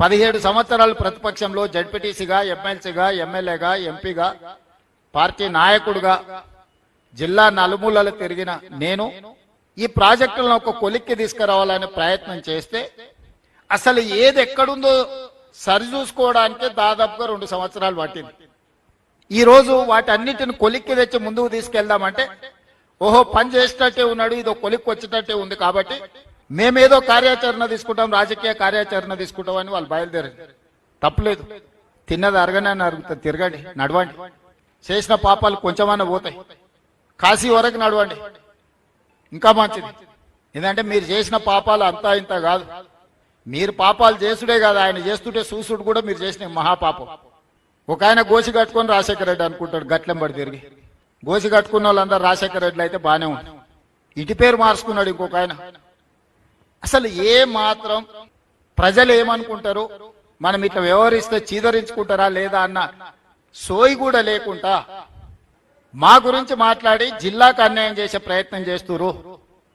17 సంవత్సరాలు ప్రతిపక్షంలో జడ్పీటీసీగా, ఎమ్మెల్సీగా, ఎమ్మెల్యేగా, ఎంపీగా, పార్టీ నాయకుడిగా జిల్లా నలుమూలలు తిరిగిన నేను ఈ ప్రాజెక్టులను ఒక కొలిక్కి తీసుకురావాలనే ప్రయత్నం చేస్తే అసలు ఏది ఎక్కడుందో సరిచూసుకోవడానికే దాదాపుగా 2 సంవత్సరాలు పట్టింది. ఈ రోజు వాటన్నిటిని కొలిక్కి తెచ్చి ముందుకు తీసుకెళ్దామంటే ఓహో పని చేసేటట్టే ఉన్నాడు, ఇదో కొలిక్కి వచ్చేటట్టే ఉంది కాబట్టి మేమేదో కార్యాచరణ తీసుకుంటాం, రాజకీయ కార్యాచరణ తీసుకుంటాం అని వాళ్ళు బయలుదేరారు. తప్పలేదు, తిన్నది అరగనని అరుగుతుంది, తిరగండి, నడవండి, చేసిన పాపాలు కొంచెమన్నా పోతాయి, కాశీ వరకు నడవండి, ఇంకా మంచిది. ఎందుకంటే మీరు చేసిన పాపాలు అంతా ఇంత కాదు, మీరు పాపాలు చేసుడే కాదు, ఆయన చేస్తుంటే చూసుడు కూడా మీరు చేసిన మహాపాపం. ఒక ఆయన గోసి కట్టుకొని రాజశేఖర రెడ్డి అనుకుంటాడు, గట్లెంబడి తిరిగి గోసి కట్టుకున్న వాళ్ళందరూ రాజశేఖర రెడ్డి అయితే బాగానే ఉంది, ఇంటి పేరు మార్చుకున్నాడు ఇంకొక ఆయన. అసలు ఏ మాత్రం ప్రజలు ఏమనుకుంటారు, మనం ఇట్లా వ్యవహరిస్తే చీదరించుకుంటారా లేదా అన్న సోయి కూడా లేకుండా మా గురించి మాట్లాడి జిల్లాకు అన్యాయం చేసే ప్రయత్నం చేస్తున్నారు.